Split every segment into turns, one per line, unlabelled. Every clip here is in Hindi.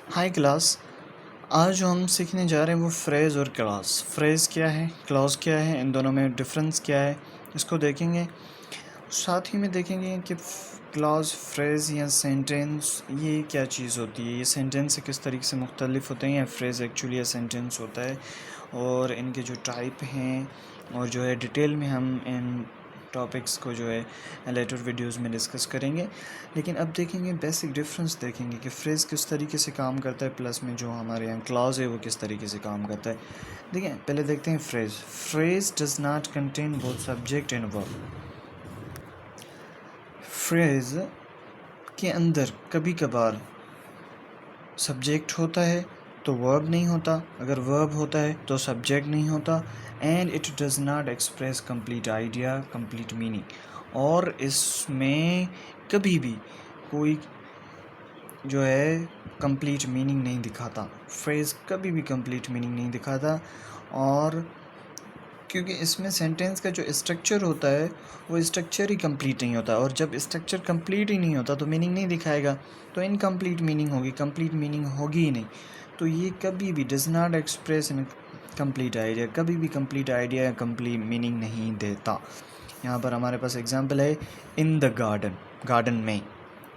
हाय क्लास। आज जो हम सीखने जा रहे हैं वो फ्रेज़ और क्लॉज़। फ्रेज़ क्या है, क्लॉज़ क्या है, इन दोनों में डिफरेंस क्या है, इसको देखेंगे। साथ ही में देखेंगे कि क्लॉज़, फ्रेज़ या सेंटेंस ये क्या चीज़ होती है, ये सेंटेंस से किस तरीके से मुख्तलिफ होते हैं, या फ्रेज़ एक्चुअली या सेंटेंस होता है, और इनके जो टाइप हैं और जो है डिटेल में हम इन टॉपिक्स को जो है लेटर वीडियोस में डिस्कस करेंगे। लेकिन अब देखेंगे बेसिक डिफरेंस, देखेंगे कि फ्रेज़ किस तरीके से काम करता है, प्लस में जो हमारे यहाँ क्लॉज है वो किस तरीके से काम करता है। देखिए, पहले देखते हैं phrase. Phrase does not contain both subject and verb. Phrase के अंदर कभी कभार सब्जेक्ट होता है तो वर्ब नहीं होता, अगर वर्ब होता है तो सब्जेक्ट नहीं होता। And it does not express complete idea, complete meaning. और इसमें कभी भी कोई जो है कंप्लीट मीनिंग नहीं दिखाता। फ्रेज़ कभी भी कंप्लीट मीनिंग नहीं दिखाता, और क्योंकि इसमें सेंटेंस का जो स्ट्रक्चर होता है वो स्ट्रक्चर ही कंप्लीट नहीं होता, और जब स्ट्रक्चर कंप्लीट ही नहीं होता तो मीनिंग नहीं दिखाएगा, तो इनकम्प्लीट मीनिंग होगी, कंप्लीट मीनिंग होगी ही नहीं। तो ये कभी भी does not express in complete idea, कभी भी कंप्लीट आइडिया या कंप्लीट मीनिंग नहीं देता। यहाँ पर हमारे पास एग्जांपल है, इन द गार्डन, गार्डन में,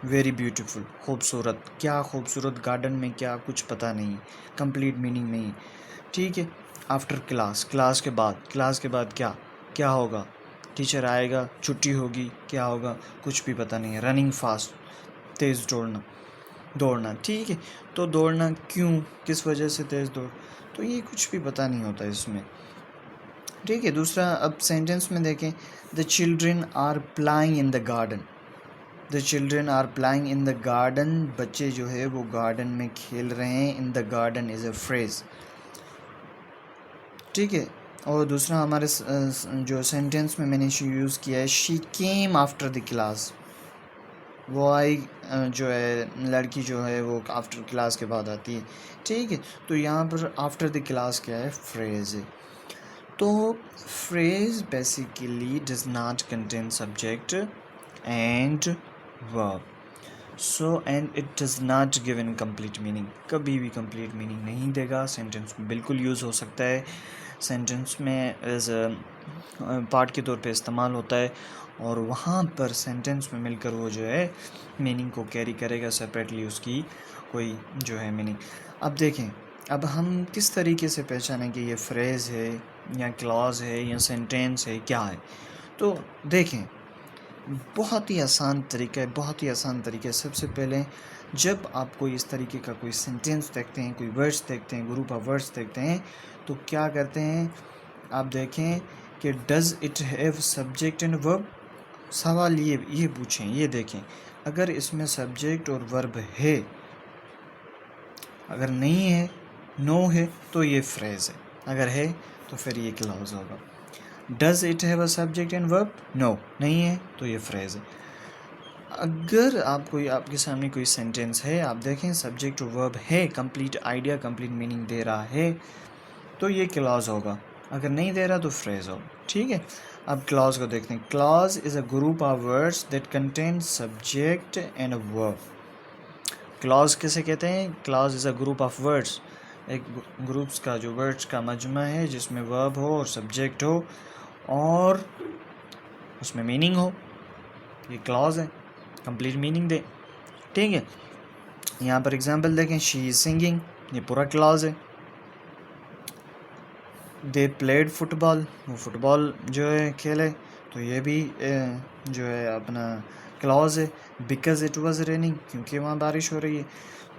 वेरी ब्यूटीफुल, खूबसूरत, क्या खूबसूरत गार्डन में, क्या कुछ पता नहीं, कंप्लीट मीनिंग नहीं। ठीक है। आफ्टर क्लास, क्लास के बाद क्या क्या होगा, टीचर आएगा, छुट्टी होगी, क्या होगा, कुछ भी पता नहीं है। रनिंग फास्ट, तेज़ दौड़ना, दौड़ना, ठीक है। तो दौड़ना क्यों, किस वजह से तेज़ दौड़, तो ये कुछ भी पता नहीं होता इसमें। ठीक है। दूसरा, अब सेंटेंस में देखें, the children are playing in the garden. The children are playing in the garden, बच्चे जो है वो गार्डन में खेल रहे हैं। In the garden is a phrase. ठीक है। और दूसरा हमारे जो सेंटेंस में मैंने यूज़ किया है, she came after the class. वो आई, जो है लड़की जो है वो आफ्टर क्लास के बाद आती है। ठीक है। तो यहाँ पर आफ्टर द क्लास क्या है, फ्रेज है। तो phrase basically does not contain subject and verb. So and it does not give in complete meaning, कभी भी कंप्लीट मीनिंग नहीं देगा। सेंटेंस में बिल्कुल यूज़ हो सकता है, सेंटेंस में एज पार्ट के तौर पे इस्तेमाल होता है, और वहाँ पर सेंटेंस में मिलकर वो जो है मीनिंग को कैरी करेगा, सेपरेटली उसकी कोई जो है मीनिंग। अब देखें, अब हम किस तरीके से पहचानें कि ये फ्रेज़ है या क्लॉज है या सेंटेंस है, क्या है। तो देखें, बहुत ही आसान तरीका है, बहुत ही आसान तरीका है। सबसे पहले जब आप कोई इस तरीके का कोई सेंटेंस देखते हैं, कोई वर्ड्स देखते हैं, ग्रुप ऑफ वर्ड्स देखते हैं, तो क्या करते हैं, आप देखें कि does it have subject and verb. सवाल ये पूछें, ये देखें, अगर इसमें सब्जेक्ट और वर्ब है, अगर नहीं है, नो है, तो ये फ्रेज़ है, अगर है तो फिर ये क्लॉज होगा। Does it have a subject and verb, no, नहीं है, तो ये फ्रेज़ है। अगर आपके सामने कोई सेंटेंस है, आप देखें सब्जेक्ट और वर्ब है, कंप्लीट आइडिया, कंप्लीट मीनिंग दे रहा है, तो ये क्लॉज होगा। अगर नहीं दे रहा तो फ्रेज होगा। ठीक है। अब क्लॉज को देखते हैं। Clause is a group of words that contain subject and verb. Clause किसे कहते हैं, clause is a group of words, एक ग्रुप्स का जो वर्ड्स का मजमा है जिसमें वर्ब हो और सब्जेक्ट हो और उसमें मीनिंग हो, ये क्लॉज है, कंप्लीट मीनिंग दे। ठीक है। यहाँ पर एग्जांपल देखें, शी इज़ सिंगिंग, ये पूरा क्लॉज है। दे प्लेड फुटबॉल, वो फुटबॉल जो है खेले, तो ये भी जो है अपना क्लॉज है। बिकॉज इट वाज रेनिंग, क्योंकि वहाँ बारिश हो रही है।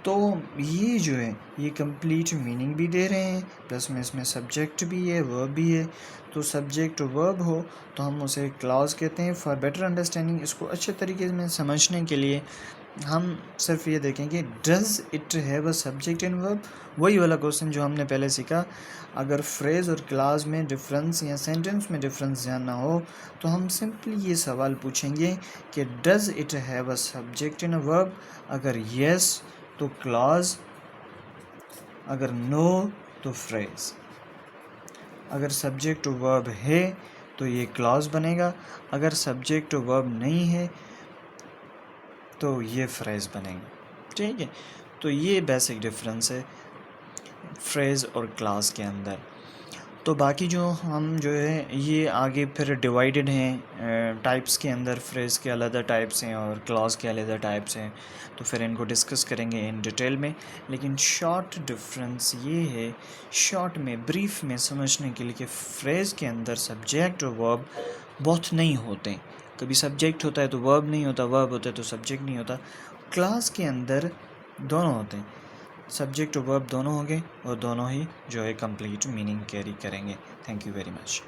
तो ये जो है ये कंप्लीट मीनिंग भी दे रहे हैं, प्लस में इसमें सब्जेक्ट भी है, वर्ब भी है। तो सब्जेक्ट वर्ब हो तो हम उसे क्लॉज कहते हैं। फॉर बेटर अंडरस्टैंडिंग, इसको अच्छे तरीके में समझने के लिए हम सिर्फ ये देखेंगे, does it have a subject and verb. वही वाला क्वेश्चन जो हमने पहले सीखा, अगर फ्रेज और क्लास में डिफरेंस या सेंटेंस में डिफरेंस जानना हो तो हम सिंपली ये सवाल पूछेंगे कि does it have a subject and verb. अगर येस तो क्लॉज, अगर नो तो फ्रेज। अगर सब्जेक्ट वर्ब है तो ये क्लॉज बनेगा, अगर सब्जेक्ट वर्ब नहीं है तो ये फ्रेज बनेगा। ठीक है। तो ये बेसिक डिफरेंस है फ्रेज़ और क्लास के अंदर। तो बाकी जो हम जो है ये आगे फिर डिवाइडेड हैं टाइप्स के अंदर, फ्रेज़ के अलग टाइप्स हैं और क्लॉज के अलग टाइप्स हैं, तो फिर इनको डिस्कस करेंगे इन डिटेल में। लेकिन शॉर्ट डिफरेंस ये है, शॉर्ट में ब्रीफ में समझने के लिए, कि फ्रेज़ के अंदर सब्जेक्ट और वर्ब बहुत नहीं होते। कभी सब्जेक्ट होता है तो वर्ब नहीं होता, वर्ब होता है तो सब्जेक्ट नहीं होता। क्लास के अंदर दोनों होते हैं, सब्जेक्ट और वर्ब दोनों होंगे और दोनों ही जो है कंप्लीट मीनिंग कैरी करेंगे। Thank you very much.